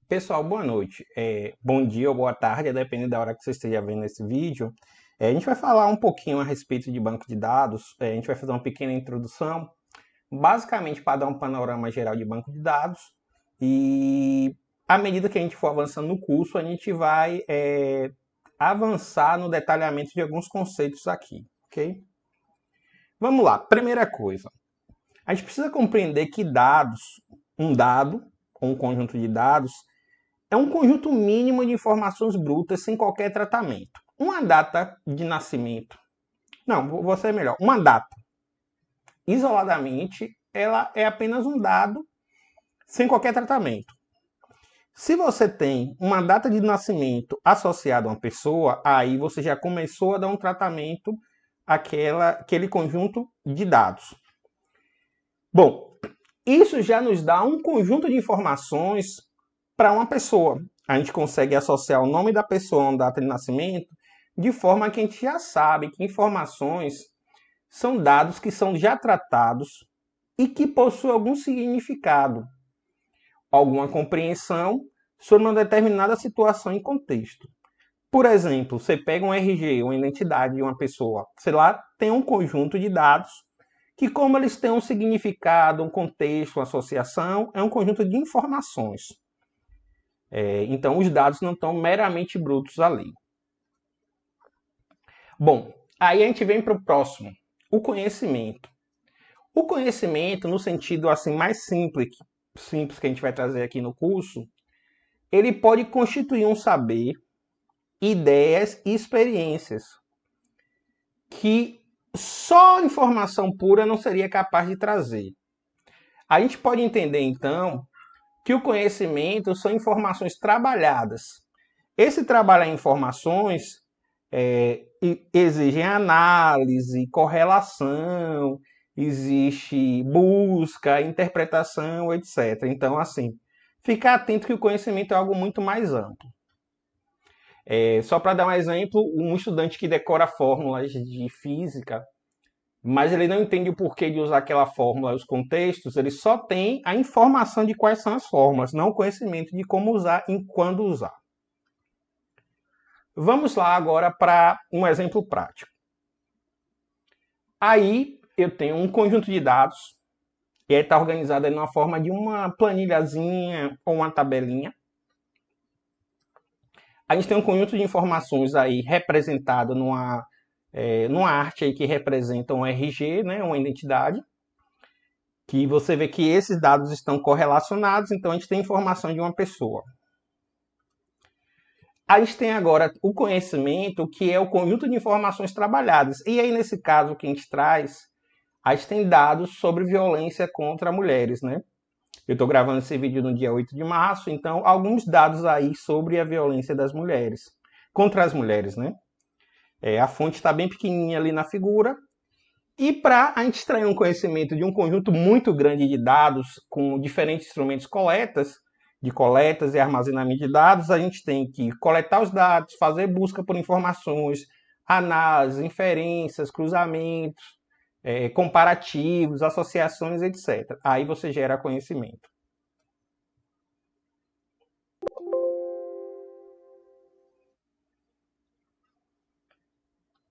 Pessoal, boa noite. Bom dia ou boa tarde, dependendo da hora que você esteja vendo esse vídeo. A gente vai falar um pouquinho a respeito de banco de dados. A gente vai fazer uma pequena introdução, basicamente para dar um panorama geral de banco de dados. E à medida que a gente for avançando no curso, a gente vai avançar no detalhamento de alguns conceitos aqui, ok? Vamos lá. Primeira coisa, a gente precisa compreender que dados, um dado ou um conjunto de dados é um conjunto mínimo de informações brutas sem qualquer tratamento. Uma data de nascimento. Não, vou ser melhor. Uma data, isoladamente, ela é apenas um dado sem qualquer tratamento. Se você tem uma data de nascimento associada a uma pessoa, aí você já começou a dar um tratamento àquele conjunto de dados. Bom, isso já nos dá um conjunto de informações para uma pessoa. A gente consegue associar o nome da pessoa a uma data de nascimento de forma que a gente já sabe que informações são dados que são já tratados e que possuem algum significado, alguma compreensão sobre uma determinada situação e contexto. Por exemplo, você pega um RG, uma identidade de uma pessoa, sei lá, tem um conjunto de dados que, como eles têm um significado, um contexto, uma associação, é um conjunto de informações. Então, os dados não estão meramente brutos ali. Bom, aí a gente vem para o próximo, o conhecimento. O conhecimento, no sentido assim mais simples que a gente vai trazer aqui no curso, ele pode constituir um saber, ideias e experiências que só informação pura não seria capaz de trazer. A gente pode entender, então, que o conhecimento são informações trabalhadas. Esse trabalhar informações exigem análise, correlação, existe busca, interpretação, etc. Então, assim, ficar atento que o conhecimento é algo muito mais amplo. Só para dar um exemplo, um estudante que decora fórmulas de física, mas ele não entende o porquê de usar aquela fórmula, os contextos, ele só tem a informação de quais são as fórmulas, não o conhecimento de como usar e quando usar. Vamos lá agora para um exemplo prático. Aí eu tenho um conjunto de dados, e aí está organizado na forma de uma planilhazinha ou uma tabelinha. A gente tem um conjunto de informações aí representado numa arte aí que representa um RG, né, uma identidade, que você vê que esses dados estão correlacionados, então a gente tem informação de uma pessoa. A gente tem agora o conhecimento, que é o conjunto de informações trabalhadas. E aí, nesse caso que a gente traz, a gente tem dados sobre violência contra mulheres, né? Eu estou gravando esse vídeo no dia 8 de março, então alguns dados aí sobre a violência das mulheres, contra as mulheres, né? A fonte está bem pequenininha ali na figura. E para a gente extrair um conhecimento de um conjunto muito grande de dados com diferentes instrumentos de coletas e armazenamento de dados, a gente tem que coletar os dados, fazer busca por informações, análise, inferências, cruzamentos, comparativos, associações, etc. Aí você gera conhecimento.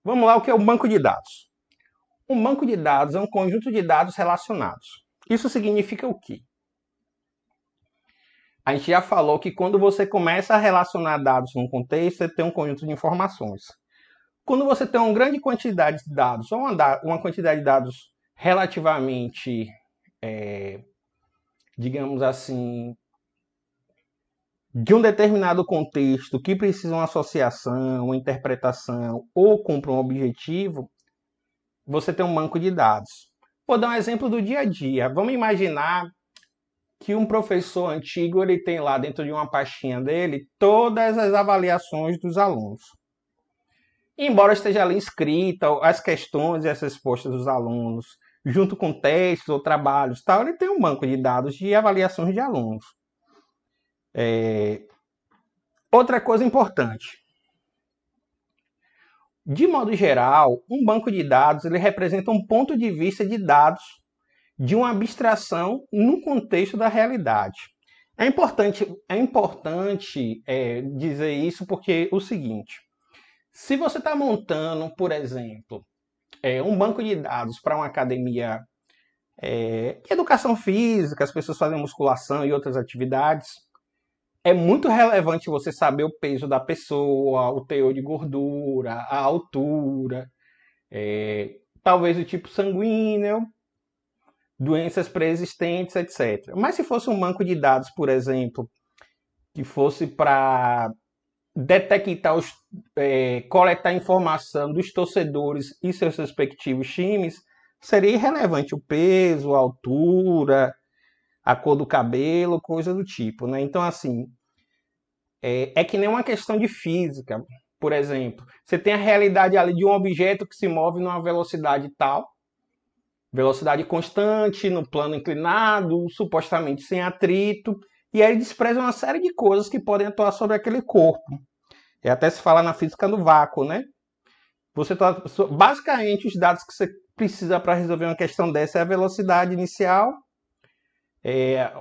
Vamos lá, o que é um banco de dados? Um banco de dados é um conjunto de dados relacionados. Isso significa o quê? A gente já falou que quando você começa a relacionar dados num contexto, você tem um conjunto de informações. Quando você tem uma grande quantidade de dados, ou uma quantidade de dados relativamente, digamos assim, de um determinado contexto que precisa de uma associação, uma interpretação ou cumpre um objetivo, você tem um banco de dados. Vou dar um exemplo do dia a dia. Vamos imaginar que um professor antigo ele tem lá dentro de uma pastinha dele todas as avaliações dos alunos. Embora esteja ali escrita as questões e as respostas dos alunos, junto com textos ou trabalhos, tal, ele tem um banco de dados de avaliações de alunos. Outra coisa importante. De modo geral, um banco de dados ele representa um ponto de vista de dados de uma abstração no contexto da realidade. É importante dizer isso porque o seguinte, se você está montando, por exemplo, um banco de dados para uma academia de educação física, as pessoas fazem musculação e outras atividades, é muito relevante você saber o peso da pessoa, o teor de gordura, a altura, talvez o tipo sanguíneo, doenças pré-existentes, etc. Mas se fosse um banco de dados, por exemplo, que fosse para detectar coletar informação dos torcedores e seus respectivos times, seria irrelevante o peso, a altura, a cor do cabelo, coisa do tipo, né? Então, assim, é que nem uma questão de física. Por exemplo, você tem a realidade ali de um objeto que se move numa velocidade tal, velocidade constante, no plano inclinado, supostamente sem atrito, e aí despreza uma série de coisas que podem atuar sobre aquele corpo. Até se fala na física do vácuo, né? Basicamente, os dados que você precisa para resolver uma questão dessa é a velocidade inicial,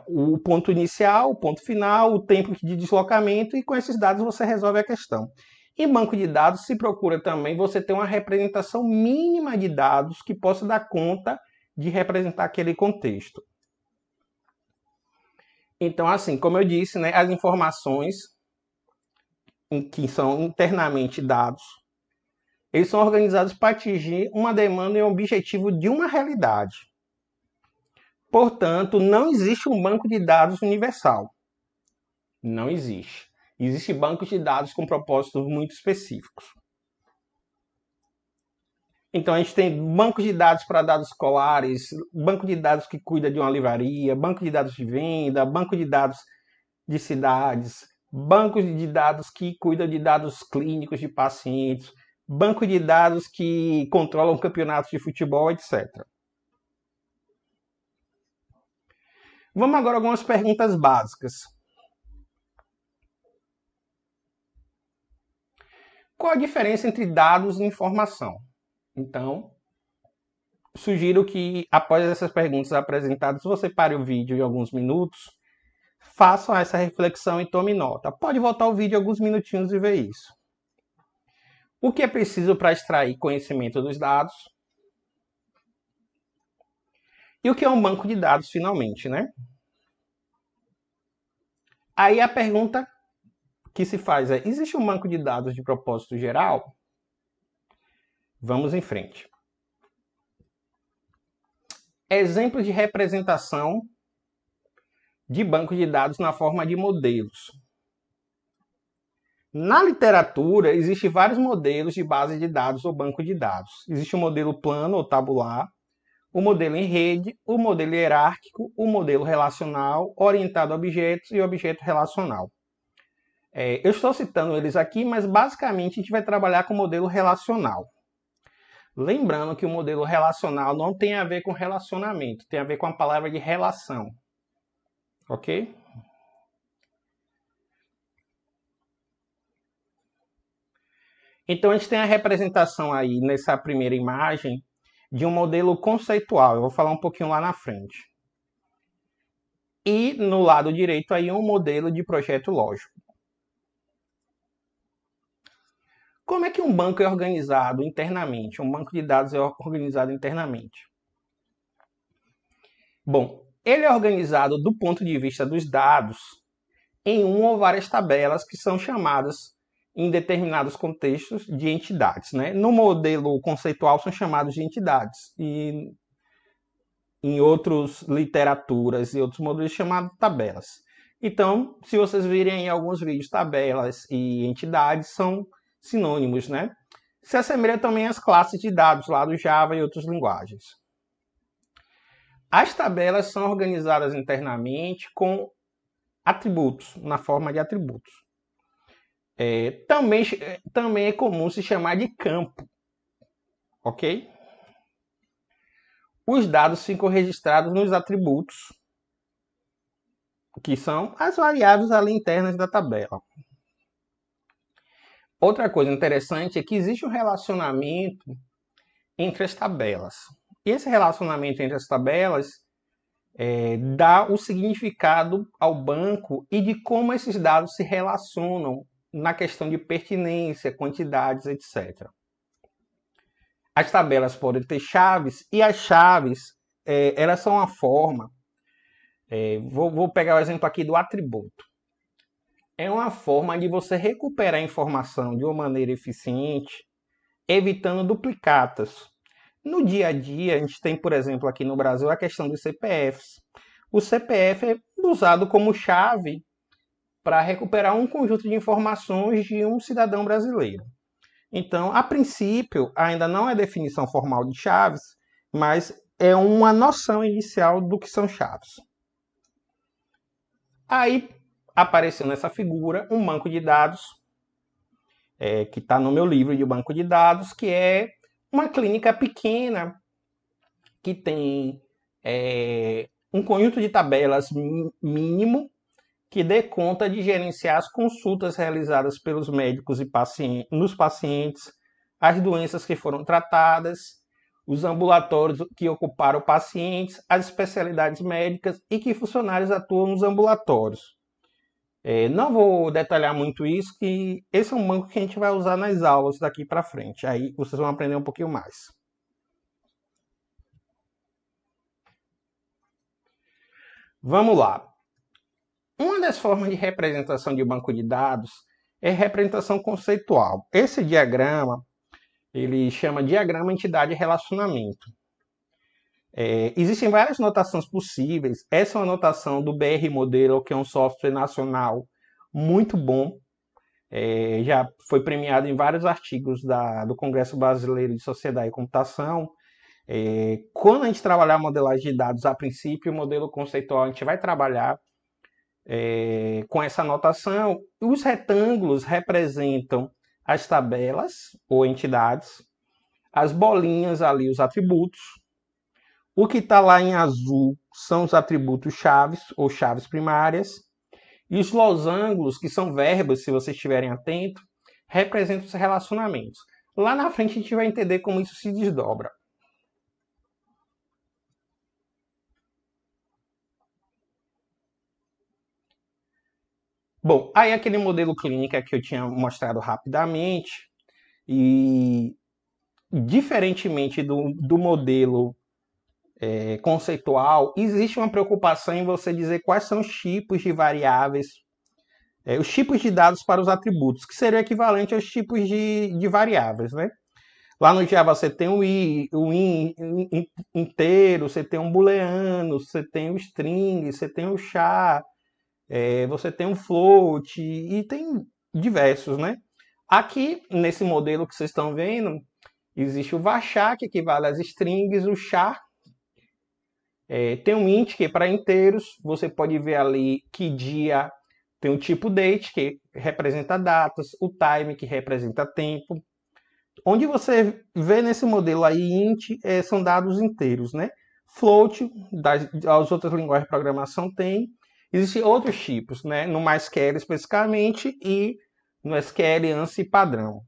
o ponto inicial, o ponto final, o tempo de deslocamento, e com esses dados você resolve a questão. Em banco de dados se procura também você ter uma representação mínima de dados que possa dar conta de representar aquele contexto. Então, assim, como eu disse, né, as informações que são internamente dados, eles são organizados para atingir uma demanda e um objetivo de uma realidade. Portanto, não existe um banco de dados universal. Não existe. Existem bancos de dados com propósitos muito específicos. Então, a gente tem banco de dados para dados escolares, banco de dados que cuida de uma livraria, banco de dados de venda, banco de dados de cidades, banco de dados que cuida de dados clínicos de pacientes, banco de dados que controlam campeonatos de futebol, etc. Vamos agora a algumas perguntas básicas. Qual a diferença entre dados e informação? Então, sugiro que, após essas perguntas apresentadas, você pare o vídeo em alguns minutos, faça essa reflexão e tome nota. Pode voltar o vídeo alguns minutinhos e ver isso. O que é preciso para extrair conhecimento dos dados? E o que é um banco de dados, finalmente, né? Aí a pergunta que se faz é: existe um banco de dados de propósito geral? Vamos em frente. Exemplos de representação de banco de dados na forma de modelos. Na literatura, existem vários modelos de base de dados ou banco de dados. Existe o modelo plano ou tabular, o modelo em rede, o modelo hierárquico, o modelo relacional, orientado a objetos e objeto relacional. Eu estou citando eles aqui, mas basicamente a gente vai trabalhar com o modelo relacional. Lembrando que o modelo relacional não tem a ver com relacionamento, tem a ver com a palavra de relação. Ok? Então a gente tem a representação aí nessa primeira imagem de um modelo conceitual. Eu vou falar um pouquinho lá na frente. E no lado direito aí um modelo de projeto lógico. Como é que um banco é organizado internamente? Um banco de dados é organizado internamente. Bom, ele é organizado do ponto de vista dos dados em uma ou várias tabelas que são chamadas, em determinados contextos, de entidades. Né? No modelo conceitual são chamados de entidades. E em outras literaturas e outros modelos chamados tabelas. Então, se vocês virem em alguns vídeos, tabelas e entidades são sinônimos, né? Se assemelha também às classes de dados lá do Java e outras linguagens. As tabelas são organizadas internamente com atributos, na forma de atributos. Também é comum se chamar de campo, ok? Os dados ficam registrados nos atributos, que são as variáveis ali internas da tabela. Outra coisa interessante é que existe um relacionamento entre as tabelas. E esse relacionamento entre as tabelas dá o significado ao banco e de como esses dados se relacionam na questão de pertinência, quantidades, etc. As tabelas podem ter chaves e as chaves elas são uma forma. Vou pegar o exemplo aqui do atributo. É uma forma de você recuperar a informação de uma maneira eficiente, evitando duplicatas. No dia a dia, a gente tem, por exemplo, aqui no Brasil, a questão dos CPFs. O CPF é usado como chave para recuperar um conjunto de informações de um cidadão brasileiro. Então, a princípio, ainda não é definição formal de chaves, mas é uma noção inicial do que são chaves. Aí apareceu nessa figura um banco de dados, que está no meu livro de banco de dados, que é uma clínica pequena que tem um conjunto de tabelas mínimo que dê conta de gerenciar as consultas realizadas pelos médicos e nos pacientes, as doenças que foram tratadas, os ambulatórios que ocuparam pacientes, as especialidades médicas e que funcionários atuam nos ambulatórios. Não vou detalhar muito isso, que esse é um banco que a gente vai usar nas aulas daqui para frente. Aí vocês vão aprender um pouquinho mais. Vamos lá. Uma das formas de representação de banco de dados é representação conceitual. Esse diagrama, ele chama diagrama entidade relacionamento. Existem várias notações possíveis. Essa é uma notação do BR Modelo, que é um software nacional muito bom. Já foi premiado em vários artigos do Congresso Brasileiro de Sociedade e Computação. Quando a gente trabalhar modelagem de dados, a princípio, o modelo conceitual a gente vai trabalhar com essa notação. Os retângulos representam as tabelas ou entidades, as bolinhas ali, os atributos. O que está lá em azul são os atributos chaves ou chaves primárias. E os losangos, que são verbos, se vocês estiverem atentos, representam os relacionamentos. Lá na frente a gente vai entender como isso se desdobra. Bom, aí aquele modelo clínica que eu tinha mostrado rapidamente, e diferentemente do modelo conceitual, existe uma preocupação em você dizer quais são os tipos de variáveis, os tipos de dados para os atributos, que seria equivalente aos tipos de variáveis, né? Lá no Java você tem o inteiro, você tem um booleano, você tem o string, você tem o char, você tem um float e tem diversos, né? Aqui, nesse modelo que vocês estão vendo, existe o varchar, que equivale às strings, o char, tem um int, que é para inteiros, você pode ver ali que dia, tem o tipo date, que representa datas, o time, que representa tempo. Onde você vê nesse modelo aí, int, são dados inteiros, né? Float, as outras linguagens de programação tem. Existem outros tipos, né? No MySQL especificamente e no SQL ANSI padrão.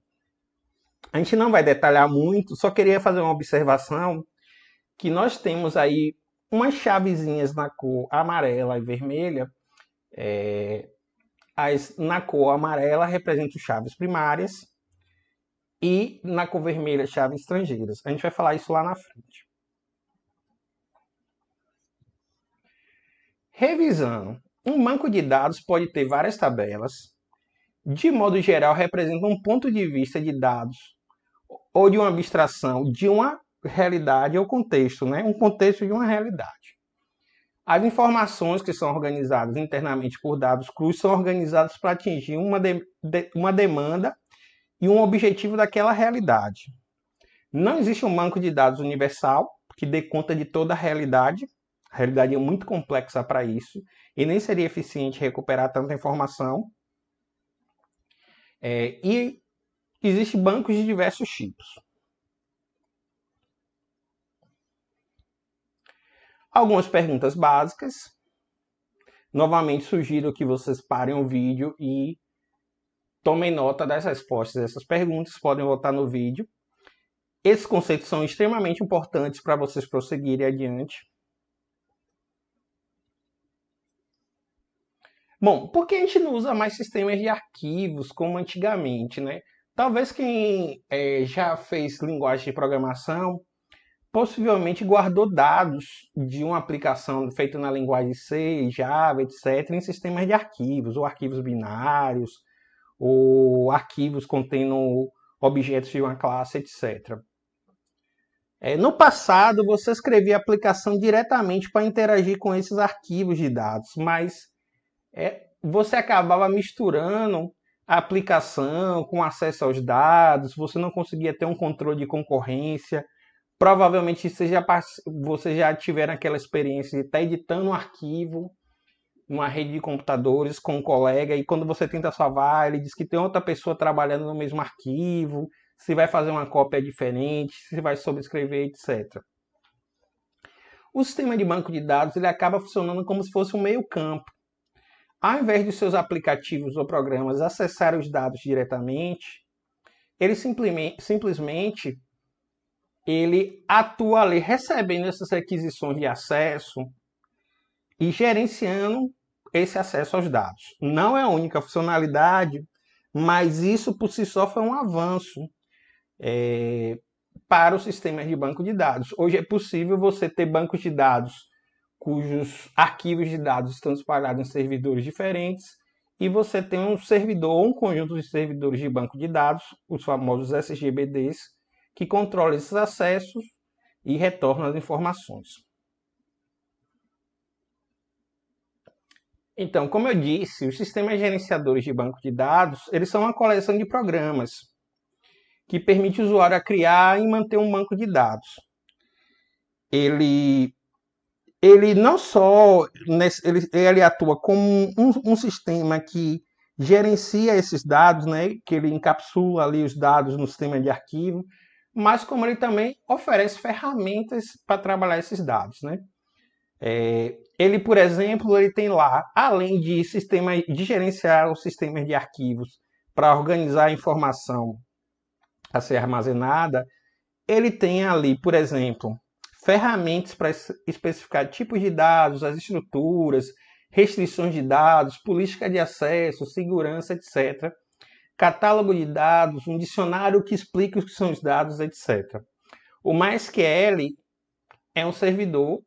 A gente não vai detalhar muito, só queria fazer uma observação que nós temos aí umas chavezinhas na cor amarela e vermelha. Na cor amarela representam chaves primárias e na cor vermelha chaves estrangeiras. A gente vai falar isso lá na frente. Revisando, um banco de dados pode ter várias tabelas. De modo geral, representa um ponto de vista de dados ou de uma abstração de uma realidade ou contexto, né? Um contexto de uma realidade. As informações que são organizadas internamente por dados crus são organizadas para atingir uma demanda e um objetivo daquela realidade. Não existe um banco de dados universal que dê conta de toda a realidade. A realidade é muito complexa para isso e nem seria eficiente recuperar tanta informação. E existem bancos de diversos tipos. Algumas perguntas básicas. Novamente, sugiro que vocês parem o vídeo e tomem nota das respostas dessas perguntas. Podem voltar no vídeo. Esses conceitos são extremamente importantes para vocês prosseguirem adiante. Bom, por que a gente não usa mais sistemas de arquivos como antigamente, né? Talvez quem já fez linguagem de programação possivelmente guardou dados de uma aplicação feita na linguagem C, Java, etc., em sistemas de arquivos, ou arquivos binários, ou arquivos contendo objetos de uma classe, etc. No passado, você escrevia a aplicação diretamente para interagir com esses arquivos de dados, mas você acabava misturando a aplicação com acesso aos dados, você não conseguia ter um controle de concorrência. Provavelmente você já tiveram aquela experiência de estar editando um arquivo numa rede de computadores com um colega e quando você tenta salvar, ele diz que tem outra pessoa trabalhando no mesmo arquivo, se vai fazer uma cópia diferente, se vai sobrescrever, etc. O sistema de banco de dados ele acaba funcionando como se fosse um meio-campo. Ao invés de seus aplicativos ou programas acessarem os dados diretamente, ele simplesmente ele atua ali recebendo essas requisições de acesso e gerenciando esse acesso aos dados. Não é a única funcionalidade, mas isso por si só foi um avanço para os sistemas de banco de dados. Hoje é possível você ter bancos de dados cujos arquivos de dados estão espalhados em servidores diferentes e você tem um servidor ou um conjunto de servidores de banco de dados, os famosos SGBDs, que controla esses acessos e retorna as informações. Então, como eu disse, os sistemas gerenciadores de banco de dados, eles são uma coleção de programas que permite o usuário a criar e manter um banco de dados. Ele não só ele atua como um sistema que gerencia esses dados, né, que ele encapsula ali os dados no sistema de arquivo, mas como ele também oferece ferramentas para trabalhar esses dados, né? Ele, por exemplo, ele tem lá, além de gerenciar os sistemas de arquivos para organizar a informação a ser armazenada, ele tem ali, por exemplo, ferramentas para especificar tipos de dados, as estruturas, restrições de dados, política de acesso, segurança, etc. Catálogo de dados, um dicionário que explica o que são os dados, etc. O MySQL é um servidor,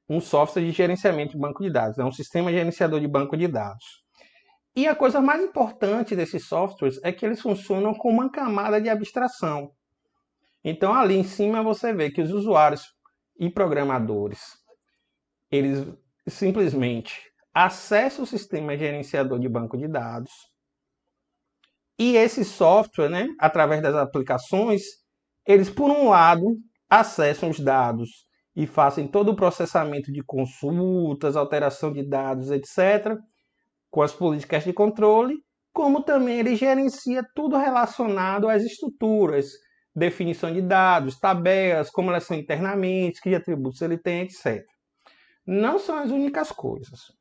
um software de gerenciamento de banco de dados, é um sistema gerenciador de banco de dados. E a coisa mais importante desses softwares é que eles funcionam com uma camada de abstração. Então, ali em cima você vê que os usuários e programadores, eles simplesmente acessam o sistema gerenciador de banco de dados e esse software, né, através das aplicações, eles, por um lado, acessam os dados e fazem todo o processamento de consultas, alteração de dados, etc., com as políticas de controle, como também ele gerencia tudo relacionado às estruturas, definição de dados, tabelas, como elas são internamente, que atributos ele tem, etc. Não são as únicas coisas.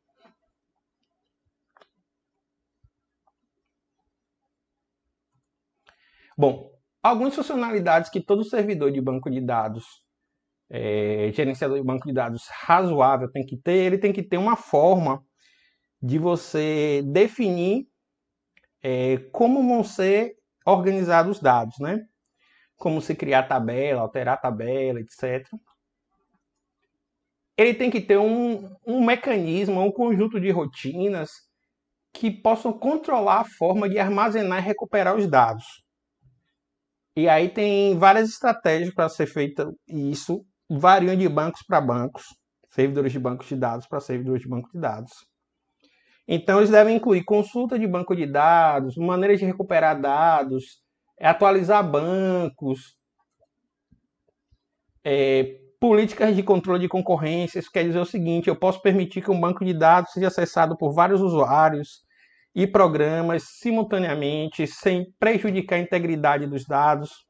Bom, algumas funcionalidades que todo servidor de banco de dados, gerenciador de banco de dados razoável tem que ter, ele tem que ter uma forma de você definir como vão ser organizados os dados, né? Como se criar tabela, alterar tabela, etc. Ele tem que ter um mecanismo, um conjunto de rotinas que possam controlar a forma de armazenar e recuperar os dados. E aí tem várias estratégias para ser feita isso, variam de bancos para bancos, servidores de bancos de dados para servidores de banco de dados. Então, eles devem incluir consulta de banco de dados, maneira de recuperar dados, atualizar bancos, políticas de controle de concorrência. Isso quer dizer o seguinte: eu posso permitir que um banco de dados seja acessado por vários usuários e programas simultaneamente, sem prejudicar a integridade dos dados.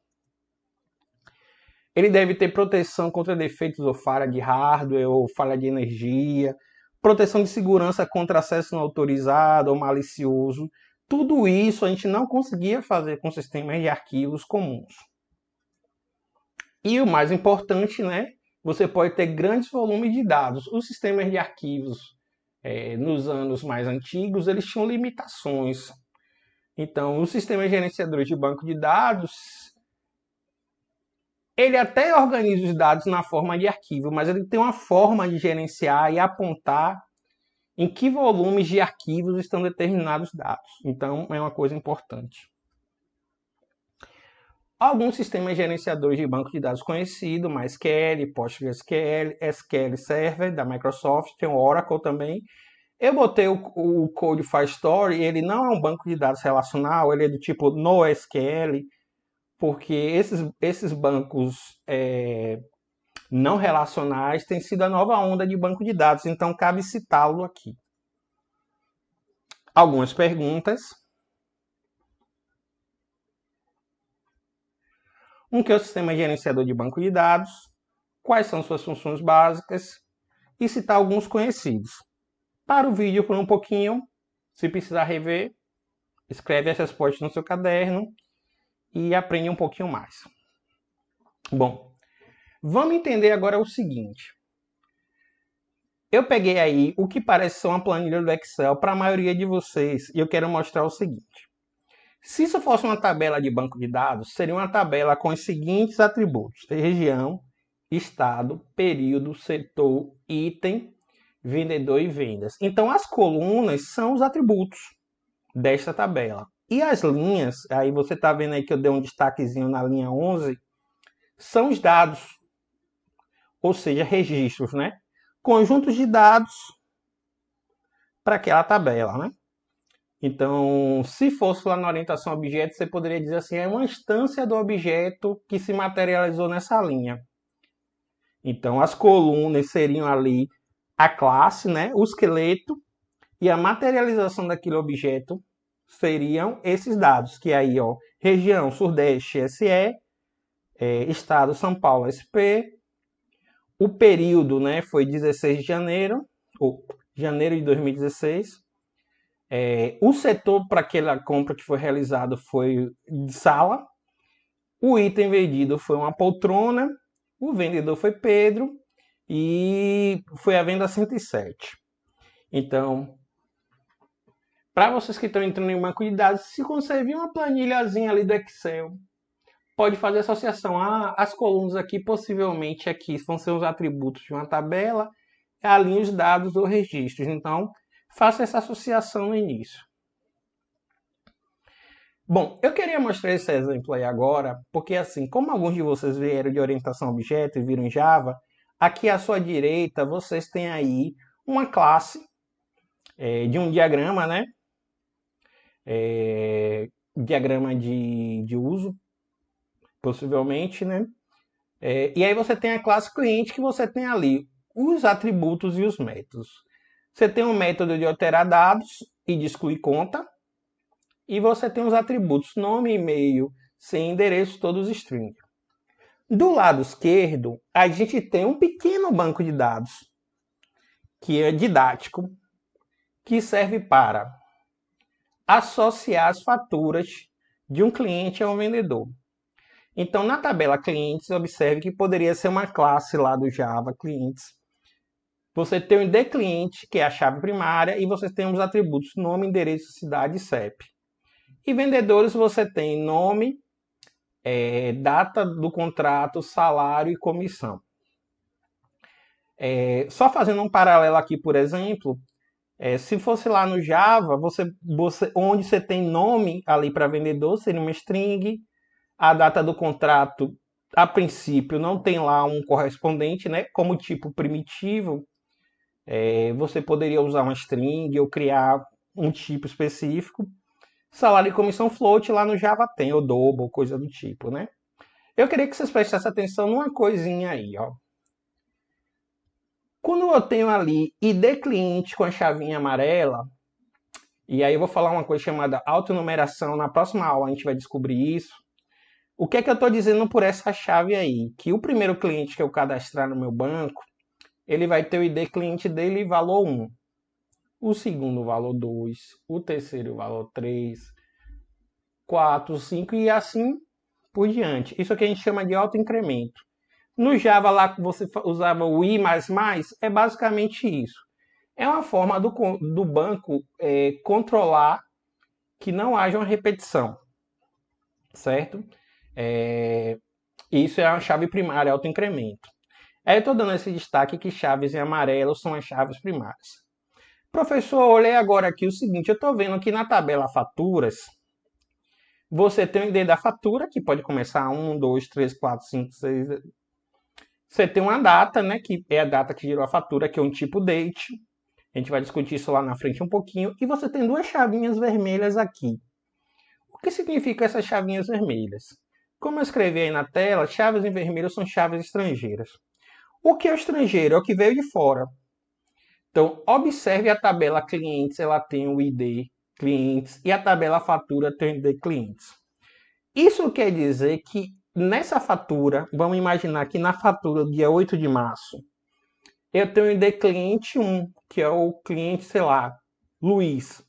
Ele deve ter proteção contra defeitos ou falha de hardware ou falha de energia, proteção de segurança contra acesso não autorizado ou malicioso. Tudo isso a gente não conseguia fazer com sistemas de arquivos comuns. E o mais importante, né? Você pode ter grandes volumes de dados. Os sistemas de arquivos nos anos mais antigos, eles tinham limitações. Então, o sistema gerenciador de banco de dados, ele até organiza os dados na forma de arquivo, mas ele tem uma forma de gerenciar e apontar em que volumes de arquivos estão determinados dados. Então, é uma coisa importante. Alguns sistemas gerenciadores de banco de dados conhecidos, MySQL, PostgreSQL, SQL Server da Microsoft, tem o Oracle também. Eu botei o Code Firestore, ele não é um banco de dados relacional, ele é do tipo NoSQL, porque esses bancos não relacionais têm sido a nova onda de banco de dados, então cabe citá-lo aqui. Algumas perguntas. O que é o sistema gerenciador de banco de dados? Quais são suas funções básicas? E citar alguns conhecidos. Para o vídeo por um pouquinho, se precisar rever, escreve as respostas no seu caderno e aprende um pouquinho mais. Bom, vamos entender agora o seguinte. Eu peguei aí o que parece ser uma planilha do Excel para a maioria de vocês e eu quero mostrar o seguinte. Se isso fosse uma tabela de banco de dados, seria uma tabela com os seguintes atributos: região, estado, período, setor, item, vendedor e vendas. Então, as colunas são os atributos desta tabela. E as linhas, aí você está vendo aí que eu dei um destaquezinho na linha 11, são os dados, ou seja, registros, né? Conjuntos de dados para aquela tabela, né? Então, se fosse lá na orientação objeto, você poderia dizer assim, é uma instância do objeto que se materializou nessa linha. Então, as colunas seriam ali a classe, né, o esqueleto, e a materialização daquele objeto seriam esses dados, que aí, ó, região Sudeste SE, estado São Paulo SP, o período, né, foi 16 de janeiro, ou janeiro de 2016, o setor para aquela compra que foi realizada foi de sala, o item vendido foi uma poltrona, o vendedor foi Pedro e foi a venda 107. Então, para vocês que estão entrando em banco de dados, se você vir uma planilhazinha ali do Excel, pode fazer associação. As colunas aqui, possivelmente aqui vão ser os atributos de uma tabela, alinhe os dados ou registros. Então, faça essa associação no início. Bom, eu queria mostrar esse exemplo aí agora, porque assim, como alguns de vocês vieram de orientação a objeto e viram Java, aqui à sua direita vocês têm aí uma classe de um diagrama, né? Diagrama de uso, possivelmente, né? E aí você tem a classe cliente que você tem ali os atributos e os métodos. Você tem um método de alterar dados e de excluir conta, e você tem os atributos nome, e-mail, sem endereço, todos string. Do lado esquerdo, a gente tem um pequeno banco de dados, que é didático, que serve para associar as faturas de um cliente a um vendedor. Então, na tabela clientes, observe que poderia ser uma classe lá do Java clientes. Você tem o ID cliente, que é a chave primária, e você tem os atributos nome, endereço, cidade e CEP. E vendedores você tem nome, data do contrato, salário e comissão. Só fazendo um paralelo aqui, por exemplo, se fosse lá no Java, onde você tem nome ali para vendedor, seria uma string, a data do contrato, a princípio, não tem lá um correspondente, né? Como tipo primitivo, você poderia usar uma string ou criar um tipo específico. Salário e comissão float lá no Java tem, ou double, coisa do tipo, né? Eu queria que vocês prestassem atenção numa coisinha aí, ó. Quando eu tenho ali ID cliente com a chavinha amarela, e aí eu vou falar uma coisa chamada autonumeração, na próxima aula a gente vai descobrir isso. O que é que eu estou dizendo por essa chave aí? Que o primeiro cliente que eu cadastrar no meu banco, ele vai ter o ID cliente dele valor 1. O segundo valor 2, o terceiro valor 3, 4, 5 e assim por diante. Isso aqui a gente chama de autoincremento. No Java lá que você usava o i++, é basicamente isso. É uma forma do banco controlar que não haja uma repetição, certo? É, isso é a chave primária, autoincremento. Aí eu estou dando esse destaque que chaves em amarelo são as chaves primárias. Professor, olhei agora aqui o seguinte, eu estou vendo que na tabela faturas, você tem o ID da fatura, que pode começar 1, 2, 3, 4, 5, 6. Você tem uma data, né, que é a data que gerou a fatura, que é um tipo date. A gente vai discutir isso lá na frente um pouquinho. E você tem duas chavinhas vermelhas aqui. O que significa essas chavinhas vermelhas? Como eu escrevi aí na tela, chaves em vermelho são chaves estrangeiras. O que é o estrangeiro? É o que veio de fora. Então, observe a tabela clientes, ela tem o ID clientes e a tabela fatura tem o ID clientes. Isso quer dizer que nessa fatura, vamos imaginar que na fatura do dia 8 de março, eu tenho o ID cliente 1, que é o cliente, sei lá, Luiz.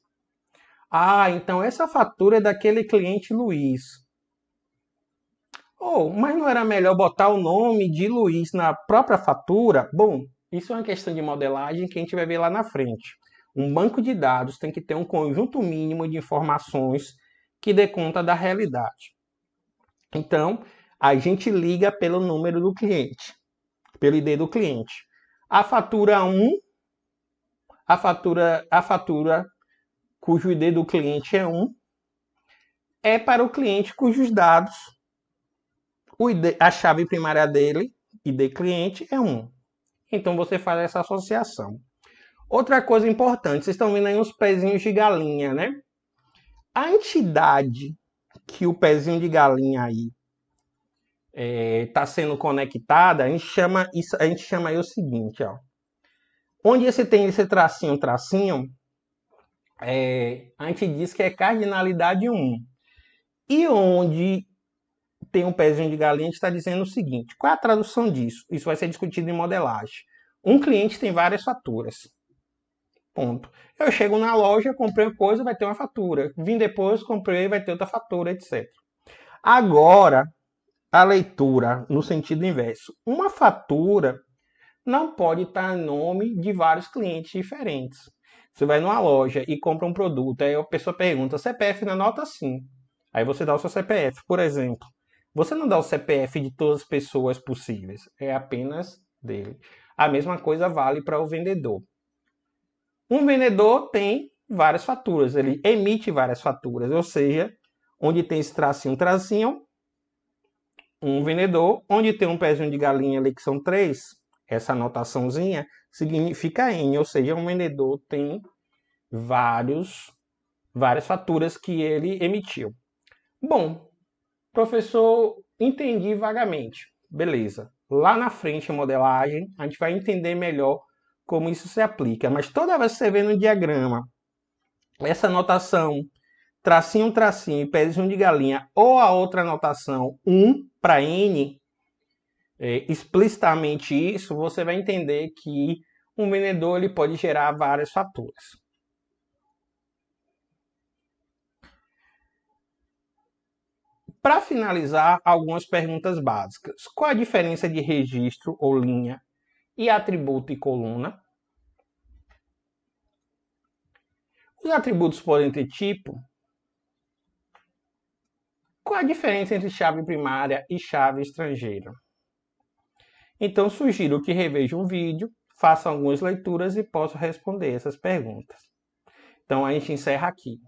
Ah, então essa fatura é daquele cliente Luiz. Oh, mas não era melhor botar o nome de Luiz na própria fatura? Bom, isso é uma questão de modelagem que a gente vai ver lá na frente. Um banco de dados tem que ter um conjunto mínimo de informações que dê conta da realidade. Então, a gente liga pelo número do cliente, pelo ID do cliente. A fatura 1, a fatura cujo ID do cliente é 1, é para o cliente cujos dados, a chave primária dele, ID cliente, é 1. Então você faz essa associação. Outra coisa importante, vocês estão vendo aí uns pezinhos de galinha, né? A entidade que o pezinho de galinha aí está sendo conectada, a gente chama aí o seguinte, ó. Onde você tem esse tracinho, a gente diz que é cardinalidade 1. E onde tem um pezinho de galinha, a gente está dizendo o seguinte, qual é a tradução disso? Isso vai ser discutido em modelagem. Um cliente tem várias faturas. Ponto. Eu chego na loja, comprei coisa, vai ter uma fatura. Vim depois, comprei, vai ter outra fatura, etc. Agora, a leitura no sentido inverso. Uma fatura não pode estar em nome de vários clientes diferentes. Você vai numa loja e compra um produto, aí a pessoa pergunta, CPF na nota? Sim. Aí você dá o seu CPF, por exemplo. Você não dá o CPF de todas as pessoas possíveis, é apenas dele. A mesma coisa vale para o vendedor. Um vendedor tem várias faturas, ele emite várias faturas, ou seja, onde tem esse tracinho, um vendedor, onde tem um pezinho de galinha ali que são 3, essa anotaçãozinha significa N, ou seja, um vendedor tem várias faturas que ele emitiu. Bom, professor, entendi vagamente. Beleza. Lá na frente, a modelagem, a gente vai entender melhor como isso se aplica. Mas toda vez que você vê no diagrama essa anotação, tracinho, pezinho de galinha, ou a outra anotação, 1 para N, explicitamente isso, você vai entender que um vendedor ele pode gerar várias faturas. Para finalizar, algumas perguntas básicas. Qual a diferença de registro ou linha e atributo e coluna? Os atributos podem ter tipo? Qual a diferença entre chave primária e chave estrangeira? Então, sugiro que reveja um vídeo, faça algumas leituras e possa responder essas perguntas. Então, a gente encerra aqui.